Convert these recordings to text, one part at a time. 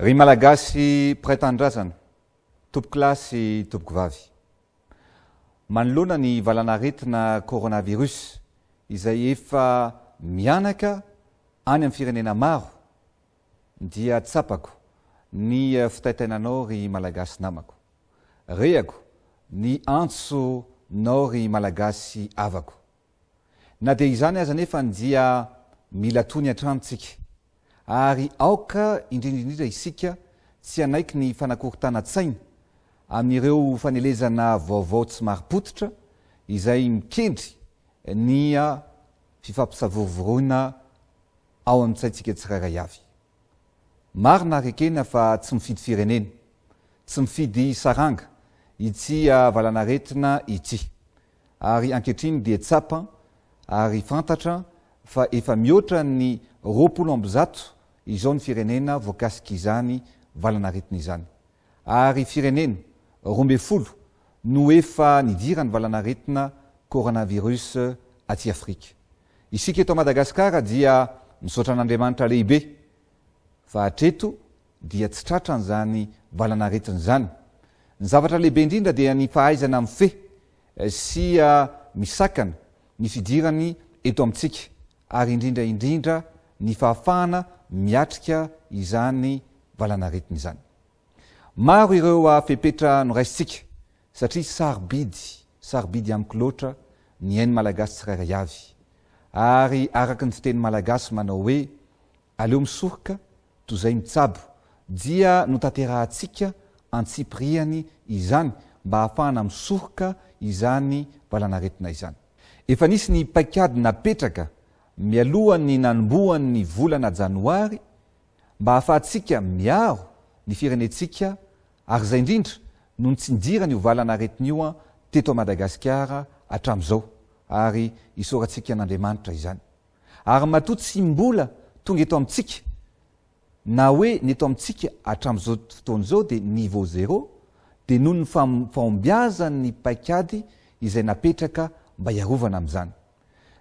Ry malagasy praitan-drazana, tompoko lahy sy tompoko vavy. Manoloana ny valanaretina coronavirus izay efa mianaka any amin'ny firenena maro dia tsapako ny fitaitainanao ry malagasy namako. Rehako ny antsonao ry malagasy avako. Na dia izany aza nefa dia mila tony antranontsika. Ary aoka indrindrindrindra isika tsy anaiky ny fanakorontanan-tsaina amin'ireo fanelezana vaovao tsy mari-potitra izay mikendry ny fifampisavorovoroina ao amin'ny-tsaintsika tsirairay avy. Marina rekena fa tsy mifidy firenena, tsy mifidy saranga ity valanaretina ity. Ary ankehitriny dia tsapa ary fantatra fa efa mihoatra ny 20% izao ny firenena voakasika izany valanaretina izany. Ary firenena 12 no efa nidirany valanaretina coronavirus aty Afrika. Isika eto Madagasikara dia misaotra an'Andriamanitra lehibe fa hatreto dia tsy tratran'izany valanaretina izany. Ny zavatra lehibe indrindra dia ny fahaizana mifehy sy misakana ny fidirany eto amintsika ary indrindra ny fahafahana miatrika izany valanaretina izany. Maro ireo fepetra noraisitsika satria sarobidy amiko loatra ny hainy malagasy tsirairay avy. Ary araka ny fiteny malagasy manao hoe aleo misoroka toy izay mitsabo dia notanterahantsika antsipiriany izany mba hahafahana misoroka izany valanaretina izany. Efa nisy ny paikady napetraka mialohan'ny nanombohan'ny volana janoary mba hahafahantsika miaro ny firenetsika ary izay indrindra no nitsindirana io valanaretina io teto Madagasikara hatramin'izao ary isorantsika an'Andriamanitra izany. Ary matoa tsy mbola tonga eto amintsika na hoe ny eto amintsika hatramin'izao fotoana izao dia niveau 0 dia noho ny fahombiazan'ny paikady izay napetraka mba hiarovana amin'izany.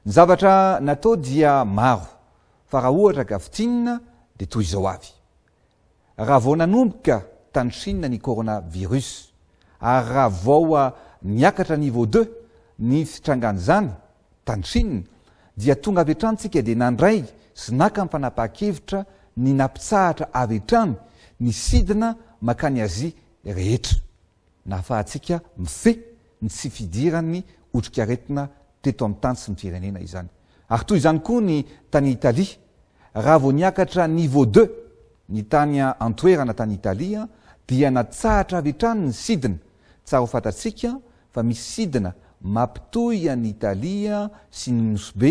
Ny zavatra natao dia maro fa raha ohatra ka fitinina dia toy izao avy. Raha vao nanomboka tany Chine ny coronavirus ary raha vao niakatra niveau 2 ny fitrangan'izany tany Chine dia tonga avy hatrany dia nandray sy naka mifanapa-kevitra ny nampitsahatra avy hatrany ny sidina makany Azia rehetra. Nahafahantsika mifehy ny tsy fidiran'ny otrikaretina teto amin'ny tany sy ny firenena izany. Ary toy izany koa ny tany Italia. Raha vao niakatra niveau 2 ny tany antoerana tany Italia dia natsahatra avy hatrany ny sidina. Tsara ho fantatsika fa misy sidina mampitohy an'ny Italia sy ny Nosbe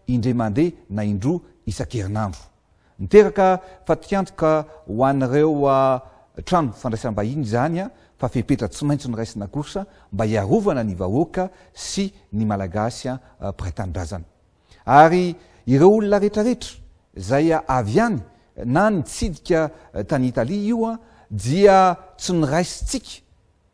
indray mandeha na indroa isan-kerinandro. Niteraka fatiantoka ho an'ireo trano fandraisam-bahiny izany fa fepetra tsy maintsy noraisina kosa mba hiarovana ny vahoaka sy ny malagasy praitan-drazana. Ary ireo olona rehetrarehetra izay avy any na nitsidika tany Italia io dia tsy noraisitsika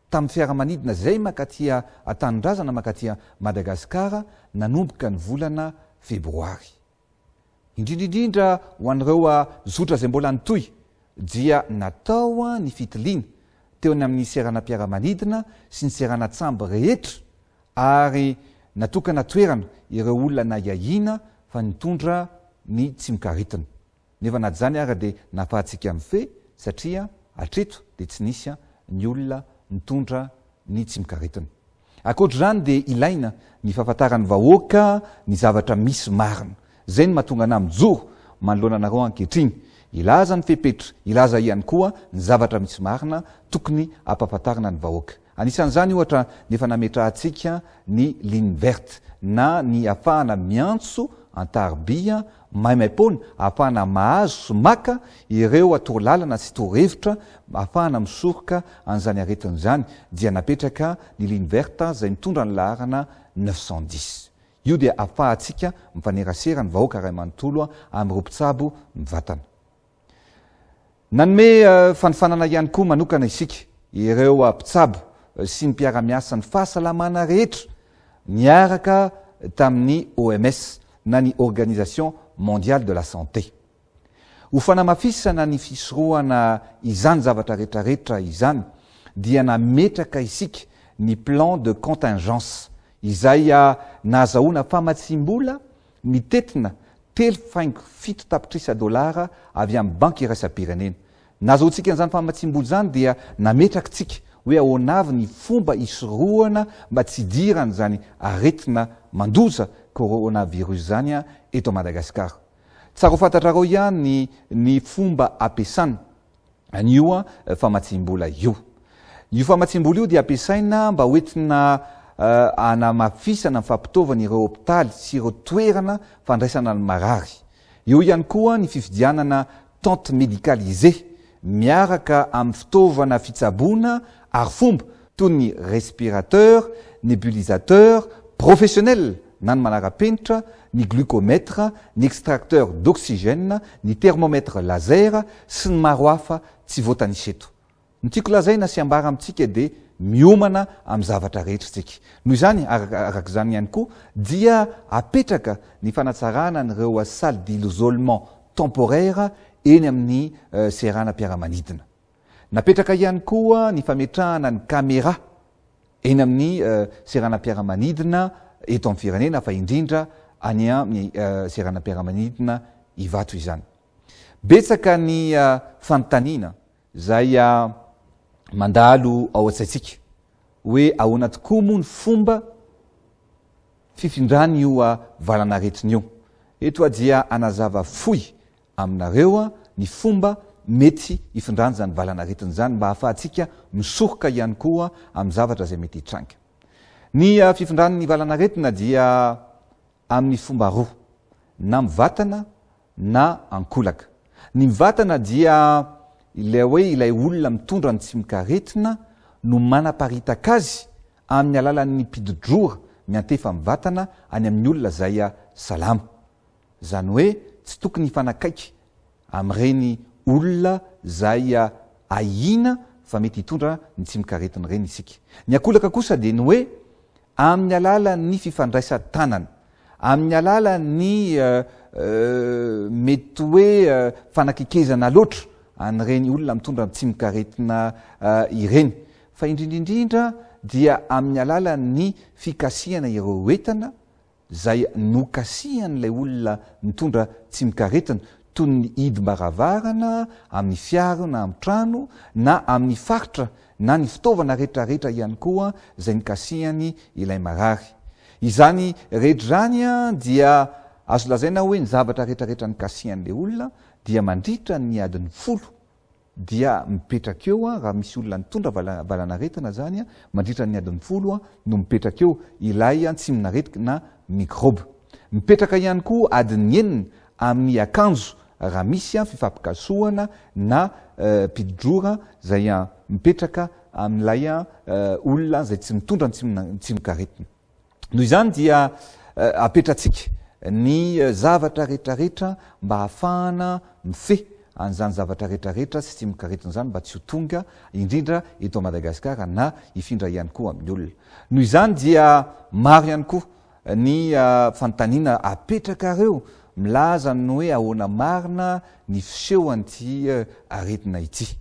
tamin'ny fiaramanidina izay makaty an-tanindrazana makaty Madagasikara nanomboka ny volana febroary. Indrindrindrindra ho an'ireo zotra izay mbola nitohy dia natao ny fitiliana teo ny amin'ny seranam-piaramanidina sy ny seranatsambo rehetra ary natokana toerana ireo olona na iahina fa nitondra ny tsy mikaritana. Nefa na zany ary dia nahafahantsika mifehy satria hatreto dia tsy nisy ny olona nitondra ny tsy mikaritana. Ankoatr'izany dia ilaina ny fahafantaran'ny vahoaka ny zavatra misy marina. Izay ny mahatonga ana mijoro manoloana anareo ankehitriny. Ilaza ny fepetra, ilaza ihany koa ny zavatra misy marina tokony ampahafantarana ny vahoaka. Anisan'izany ohatra nefa nametrahantsika ny ligne verte na ny ahafahana miantso antaribia maimaimpoana, ahafahana mahazo sy maka ireo atorolalana sy torohevitra, ahafahana misoroka an'izany aretina izany dia napetraka ny ligne verte izay mitondra ny laharana 910. Io dia ahafahantsika mifanerasera ny vahoaka ray manontolo amin'ny rompitsabo mivatana. Nanome fanofanana ihany koa manokana isika ireo mpitsabo sy ny mpiara-miasa ny fahasalamana rehetra niaraka tamin'ny OMS na ny Organisation Mondiale de la Santé. ho fanamafisana ny fisorohana izany zavatra rehetrarehetra izany dia nametraka isika ny plan de contingence izay nahazahoana famatsim-bola mitetina 3,7 tapitrisa dolara avy amin'ny banky iraisam-pirenena. Nahazoantsika an'izany famatsim-bola zany dia nametraka tsika hoe ahoanavy ny fomba isorohana mba tsy dirany zany aretina mandoza coronavirus zany eto Madagasikara. Tsara ho fantatrareo ihany ny fomba ampiasana an'io famatsim-bola io. Io famatsim-bola io dia ampiasaina mba hoentina anamafisana mifampitaovana ireo hôpitaly sy ireo toerana fandraisana ny marary. Io ihany koa ny fifidianana tente médicalisée miaraka amin'ny fitaovana fitsaboana ary fomba toy ny respirateur, nébulisateur professionnel na ny manara-penitra, ny glucomètre, ny extracteur d'oxygène, ny thermomètre laser sy ny maro hafa tsy voatanisa eto. Ny tiako lazaina sy ambara amintsika dia miomana amin'ny zavatra rehetra tsika. Noho izany arak'izany ihany koa dia apetraka ny fanatsarana n'ireo salle d'isolement temporaire eny amin'ny seranam-piaramanidina. Napetraka ihany koa ny fametrahana ny caméra eny amin'ny seranam-piaramanidina eto amin'ny firenena fa indrindra any amin'ny seranam-piaramanidina Ivato izany. Betsaka ny fanontaniana zay mandalo ao an-tsaitsika hoe ahoana tokoa moa ny fomba fifindrany io valanaretina io. Eto dia anazava fohy aminareo ny fomba mety ifindrany zany valanaretina zany mba ahafahantsika misoroka ihany koa amin'ny zavatra zay mety hitranga. Ny fifindrany ny valanaretina dia amin'ny fomba roa, na mivatana na ankolaka. Ny mivatana dia ilay olona mitondra ny tsy mikaretina no manaparitaka azy amin'ny alalan'ny mpidodrora miantefa mivatana any amin'ny olona zay salama. Zany hoe tsy tokony hifanakaiky amin'ireny olona zay ahina fa mety hitondra ny tsy mikaretina ireny isika. Ny ankolaka kosa dia ny hoe amin'ny alalan'ny fifandraisan-tanana, amin'ny alalan'ny mety hoe fanakekezana loatra an'ireny olona mitondra tsy mikaretina ireny, fa indrindraindrindra dia amin'ny alalan'ny fikasihana ireo entana zay nokasihan'ilay olona mitondra tsy mikaretina toy ny hidim-baravarana amin'ny fiara na amin'ny trano na amin'ny faritra na ny fitaovana rehetrarehetra ihany koa zay nikasihany ilay marary. Izany rehetra zany dia azo lazaina hoe ny zavatra rehetrarehetra nikasihan'ilay olona dia mandritra ny adiny 10 dia mipetraka eo raha misy olona nitondra valanaretina zany mandritra ny adiny 10 no mipetraka eo ilay tsy minaretika na microbe. Mipetraka ihany koa adiny 9 amin'ny akanjo raha misy fifampikasoana na mpidodrora zay mipetraka amin'ilay olona zay tsy mitondra tsy mikaretina. Noho izany dia apetratsika ny zavatra rehetrarehetra mba ahafahana mifehy an'izany zavatra rehetrarehetra sy tsy mikaretina zany mba tsy ho tonga indrindra eto Madagasikara na ifindra ihany koa amin'ny olona. Noho izany dia maro ihany koa ny fanontaniana apetraka reo milaza ny hoe ahoana marina ny fiseho an'ity aretina ity.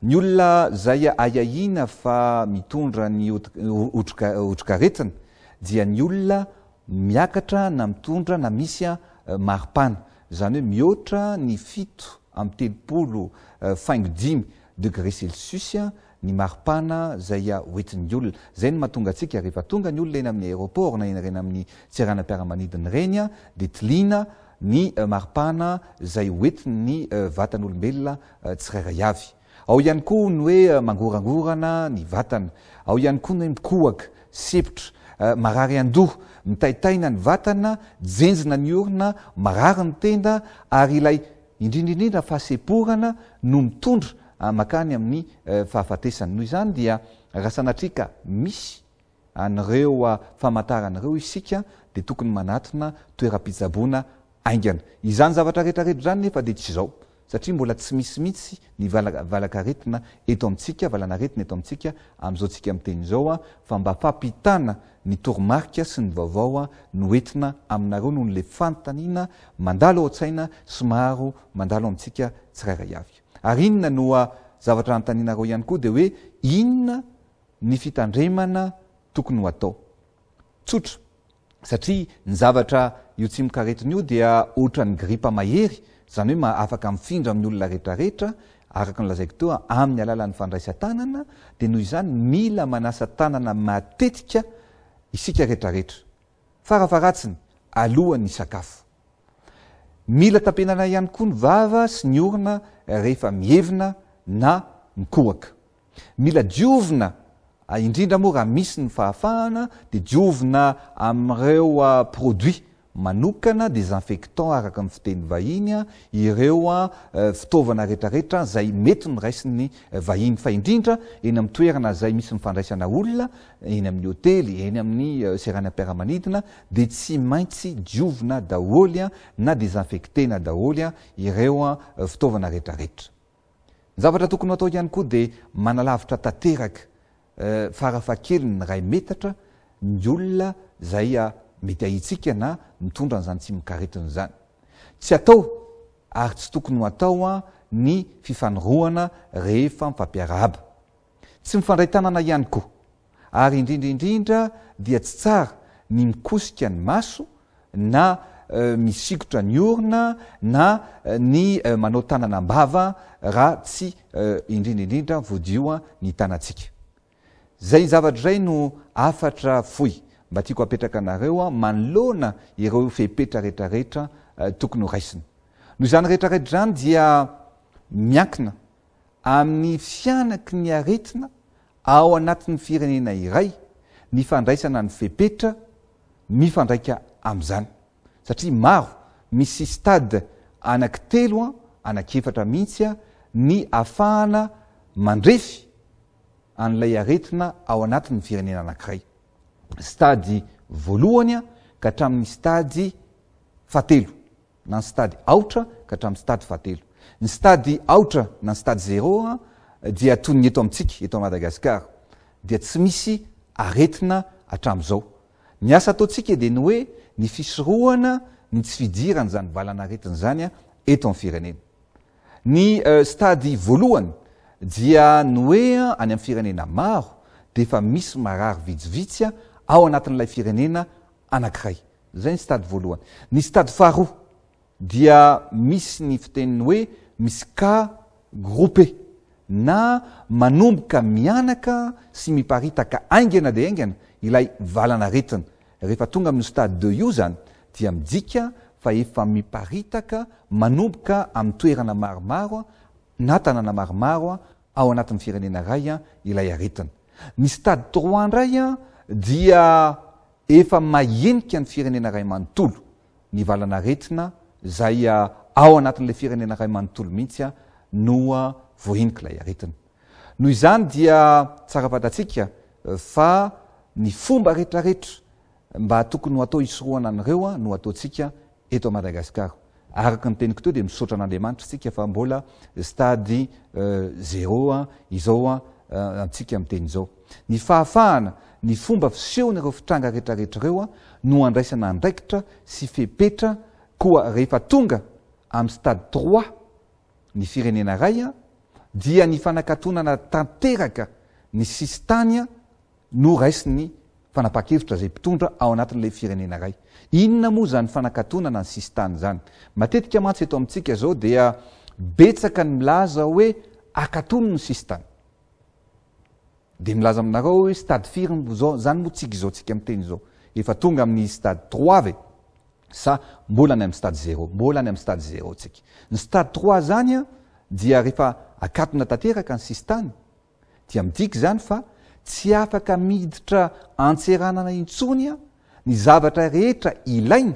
Ny olona zay ayahina fa mitondra ny otrikaretina dia ny olona miakatra na mitondra na misy maripana, zany hoe mihoatra ny 7.5 degré Celsius ny maripana zay hoentin'ny olona. Zay ny mahatonga antsika rehefa tonga ny olona eny amin'ny aéroport na eny reny amin'ny seranam-piaramanidina reny dia tilina ny maripana zay hoentin'ny vatan'olombelona tsirairay avy. Ao ihany koa ny hoe mangorangorana ny vatana, ao ihany koa ny hoe mikohaka, sepitra, marary andoha, mitaitaina ny vatana, jenjina ny orona, marary ny tenda ary ilay indrindraindrindra fahaseporana no mitondra makany amin'ny fahafatesany. Noho izany dia raha sanatrika misy an'ireo famantaran'ireo isika dia tokony manatona toeram-pitsaboana aingana. Izany zavatra rehetrarehetra zany nefa dia tsy izao satria mbola tsy misimitsy ny valakaretina eto amintsika valanaretina eto amintsika am'izao tsika miteny zao a fa mba fampitana ny toromarika sy ny vaovao a noentina aminareo noho nyle fanontaniana mandalo ao an-tsaina somaro mandalo amintsika tsirairay avy ary inona noa zavatra anontanianareo ihany koa de hoe inona ny fitandremana tokony ho atao tsotra satria ny zavatra io tsy mikaretiny io dia ohatra ny gripa mahery zany hoe afaka mifindra amin'ny olona rehetrarehetra araka ny lazaiko teo amin'ny alalan'ny fandraisa-tanana de noho izany mila manasa tanana matetika isika rehetrarehetra farafaratsiny alohan'ny sakafo mila tampenana ihany koa ny vava sy ny orona rehefa mievina na mikohaka mila diovina indrindra moa raha misy ny fahafahana de diovina amin'ireo produit manokana désinfectant araka ny fiteny vahiny ireo fitaovana rehetrarehetra zay mety ny raisiny vahiny fa indrindra eny amin'ny toerana zay misy mifandraisana olona eny amin'ny hotely eny amin'ny serany ampiaramanidina de tsy maintsy diovina daholy na désinfectena daholy ireo fitaovana rehetrarehetra ny zavatra tokony atao ihany koa de manalavitra tanteraka farafakely ny ray metatra ny olona zay mety ahitsika na mitondra n'zany tsy mikaretiny zany tsy atao ary tsy tokony ho atao ny fifanoroana rehefa mifampiarahaba tsy mifandray tanana ihany koa ary indrindraindrindra dia tsy tsara ny mikosika ny maso na misikotra ny orona na ny manao tanana mbava raha tsy indrindraindrindra voadio ny tanantsika zay zavatra zay no afatra foy mba tiako apetraka anareo manoloana ireo fepetra rehetrarehetra tokony ho raisina noho izany rehetrarehetra zany dia miankina amin'ny fianaky ny aretina ao anatin'ny firenena iray ny fandraisana ny fepetra mifandraika am'izany satria maro misy stade anaky telo anaky efatra mihitsy ny afahana mandrefy an'ilay aretina ao anatin'ny firenena anankiray stady voalohany ka hatramin'ny stady fatelo na ny stady aotra ka hatramin'ny stady fatelo ny stady aotra na ny stady zero dia toy ny eto amintsika eto Madagasikara dia tsy misy aretina hatram'izao ny asa ataontsika de ny hoe ny fisorohana ny tsy fidirana zany valanaretina zany eto amin'ny firenena ny stady voalohany dia ny hoe any amin'ny firenena maro de efa misy marary vitsivitsy ao anatin'ilay firenena anankiray zay ny stady voalohany ny stady faharoa dia misy ny fiteniny hoe misy cas groupé na manomboka mianaka sy miparitaka aingana de aingana ilay valanaretina rehefa tonga amin'ny stade 2 io zany dia midika fa efa miparitaka manomboka amin'ny toerana maromaro na tanàna maromaro ao anatin'ny firenena ray ilay aretina ny stade 3 ndray dia efa mahenika ny firenena ray manontolo ny valanaretina zay ao anatin'ilay firenena ray manontolo mihitsy no voahinika ilay aretina noho izany dia tsara fatatsika fa ny fomba rehetrarehetra mba tokony ho atao isoroana an'ireo no ataotsika eto Madagasikara araka ny teniko teo de misaotra an'Andriamanitra tsika fa mbola stady zero izao antsika miteny zao ny fahafahana ny fomba fisehony ireo fitranga rehetrarehetra ireo no andraisana andraikitra sy fepetra koa rehefa tonga amin'ny stade 3 ny firenena ray dia ny fanakatonana tanteraka ny sistany no raisiny fanapa-kevitra zay mpitondra ao anatin'ilay firenena ray inona moa zany fanakatonana ny sistany zany matetika mantsy eto amintsika zao dia betsaka ny milaza hoe akatono ny sistany de milaza aminareo hoe stade firy zao zany moa tsika zao tsika miteny zao efa tonga amin'ny stade 3 ve sa mbola any amin'ny stade 0 mbola any amin'ny stade 0 tsika ny stade 3 zany dia rehefa akatona tanteraka ny sistany dia midiky zany fa tsy afaka miditra antseranana intsony ny zavatra rehetra ilaina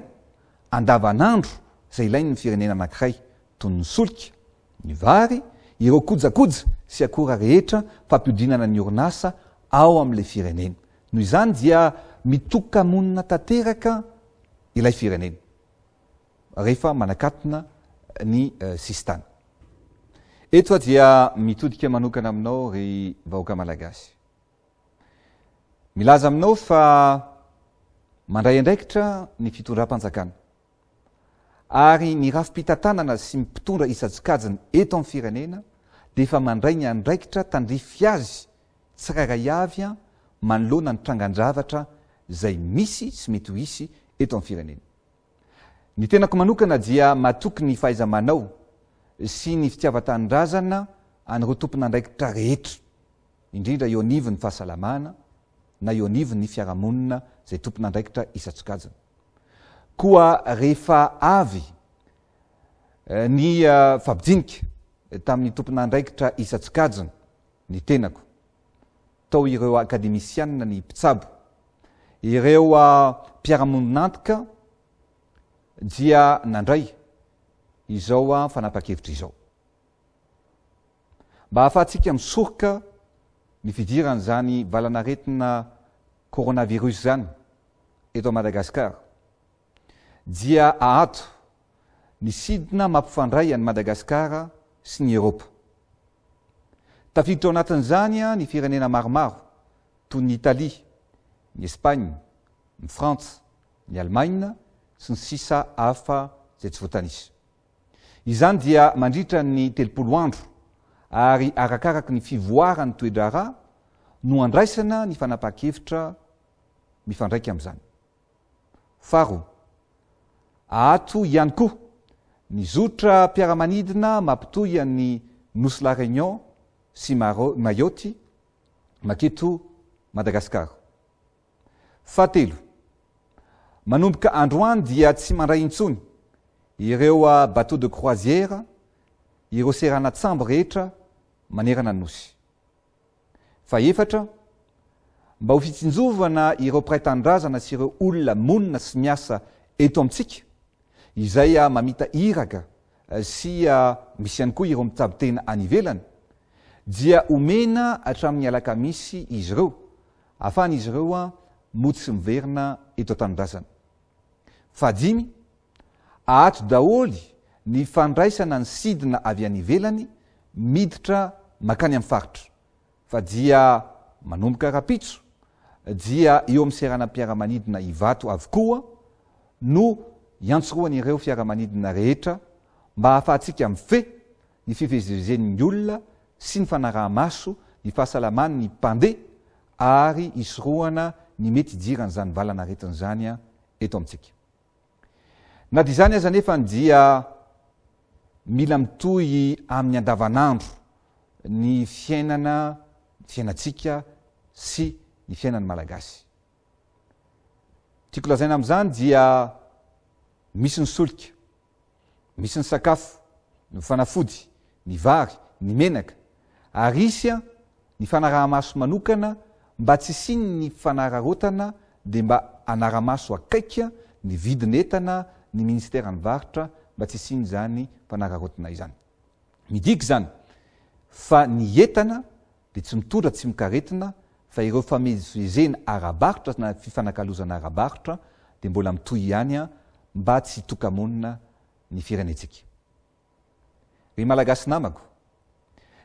andavanandro zay ilainy ny firenena anankiray toy ny solika ny vary ireo kojakoja sy akora rehetra fampiodinana ny orinasa ao amin'ilay firenena noho izany dia mitoka monina tanteraka ilay firenena rehefa manakatona ny sistany Eto dia mitodika manokana aminao ry vahoaka malagasy. Milaza aminao fa mandray andraikitra ny fitondram-panjakana. Ary ny rafi-pitantanana sy mpitondra isan-tsokajiny eto amin'ny firenena dia efa mandray ny andraikitra tandrify azy tsirairay avy manoloana ny trangan-javatra izay misy sy mety ho hisy eto amin'ny firenena. Ny tenako manokana dia matoky ny fahaiza-manao sy ny fitiavan-tanindrazana an'ireo tompon'andraikitra rehetra, indrindra eo anivon'ny fahasalamana na eo anivon'ny fiarahamonina izay tompon'andraikitra isan-tsokajiny. Koa rehefa avy ny fampidinika tamin'ny tompon'andraikitra isan-tsokajiny ny tenako, tao ireo akademisianina ny mpitsabo, ireo mpiarahamoninantoka dia nandray izao fanapa-kevitra izao. Mba ahafahantsika misoroka ny fidirana zany valanaretina coronavirus zany eto Madagasikara, dia ahato ny sidina mampifandray an'i Madagasikara sy ny Eropa. Tafiditra ao anatin'izany ny firenena maromaro toy ny Italia, ny Espagne, ny Frantsa, ny Allemagne sy ny sisa hafa izay tsy voatanisa. Izany dia mandritra ny 30 andro ary arakaraka ny fivoarany toe-draharaha no andraisana ny fanapa-kevitra mifandraika amin'izany. Faharoa, ato ihany koa ny zotra mpiaramanidina mampitohy an'ny Nosy La Réunion sy Mayotte maketo Madagasikara. Fahatelo, manomboka androany dia tsy mandray intsony ireo bateau de croisière, ireo seranatsambo rehetra manerana ny nosy. Fahaefatra, mba ho fitsinjovana ireo mpiray-tanindrazana sy ireo olona monina sy miasa eto amintsika, izay mamita iraka sy misy ihany koa ireo mitsabo-tena any ivelany, dia omena hatramin'ny alakamisy izy ireo, ahafahan'izy ireo mody sy miverina eto an-tanindrazana. Fahadimy, ahato daholy ny fandraisana ny sidina avy any ivelany miditra makany amin'ny faritra, fa dia manomboka rapitso dia eo amin'ny seranam-piaramanidina ivato avokoa no iantsoroan'ireo fiaramanidina rehetra mba ahafahantsika mife ny fivezivezen'ny olona sy ny fanaraha-maso, ny fahasalamany ny mpandeha ary isoroana ny mety idiran'izany valanaretin'izany eto amintsika. Na dia izany aza nefa dia mila mitohy amin'ny andavanandro ny fiainantsika sy ny fiainan'ny malagasy. Tiako lazaina amin'izany dia misy ny solika, misy ny sakafo, ny fanafody, ny vary, ny menaka, ary isy ny fanaraha-maso manokana mba tsy siny ny fanararotana dia mba anara-maso akaika ny vidin'entana ny ministeran'ny varitra mba tsy siny zany fanararotana izany. Midika zany fa ny entana dia tsy mitondra tsy mikaretina fa ireo famezivezena ara-baritra na fifanakalozana ara-baritra dia mbola mitohy ihany mba tsy tokamonina ny firenentsika. Ry malagasy namako,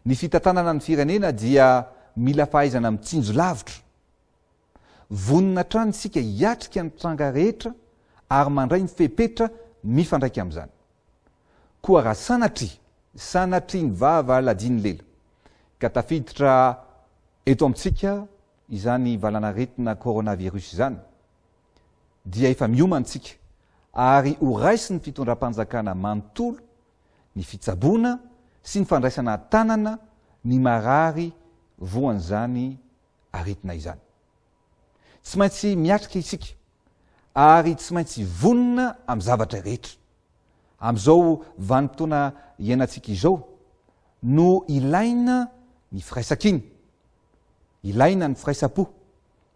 ny fitantanana ny firenena dia mila fahaizana mitsinjo lavitra, vonina trano isika hiatrika ny tranga rehetra ary mandray ny fepetra mifandraika amin'izany. Koa raha sanatry ny vava ladiny lela ka tafiditra eto amintsika izany valanaretina coronavirus izany, dia efa miomantsika ary ho raisy ny fitondram-panjakana manontolo, ny fitsaboana sy ny fandraisana tanana ny marary voan'izany aretina izany. Tsy maintsy miatrika isika ary tsy maintsy vonina amin'ny zavatra rehetra. Amin'izao vanim-potoana iainantsika izao no ilaina ny firaisan-kiny, ilaina ny firaisan-po,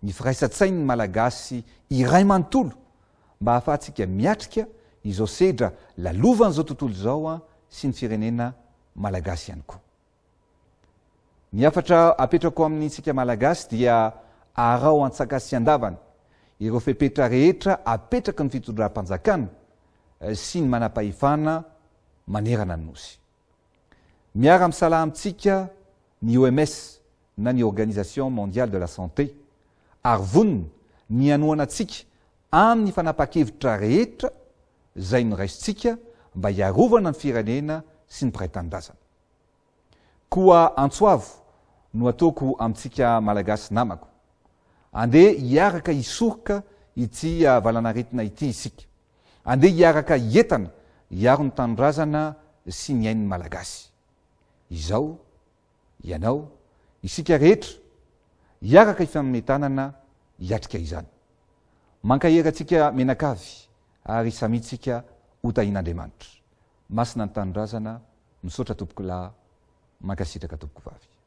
ny firaisan-tsain'ny malagasy iray manontolo mba ahafahantsika miatrika izao sedra lalovan'izao tontolo izao sy ny firenena malagasy ihany koa. Ny afatra apetrako amin'ntsika malagasy dia arao an-tsakasy andavana ireo fepetra rehetra apetraka ny fitondram-panjakana sy ny manam-pahefana manerana ny nosy. miara misala amintsika ny OMS na ny Organisation Mondiale de la Santé ary vonona ny anoana antsika amin'ny fanapa-kevitra rehetra izay noraisintsika mba hiarovana ny firenena sy ny mpiray tanindrazana. Koa Antsoavo no ataoko amintsika malagasy namako. Andeha hiaraka hisoroka ity valanaretina ity isika. Andeha hiaraka hientana hiaro ny tanindrazana sy ny ain'ny malagasy. Izao, ianao, isika rehetra, hiaraka hifametanana hiatrika izany. Mankaheratsika menakavy ary samitsika hotahin'Andriamanitra. Masina ny tanindrazana, misaotra tompoko lahy, mankasitraka tompoko vavy.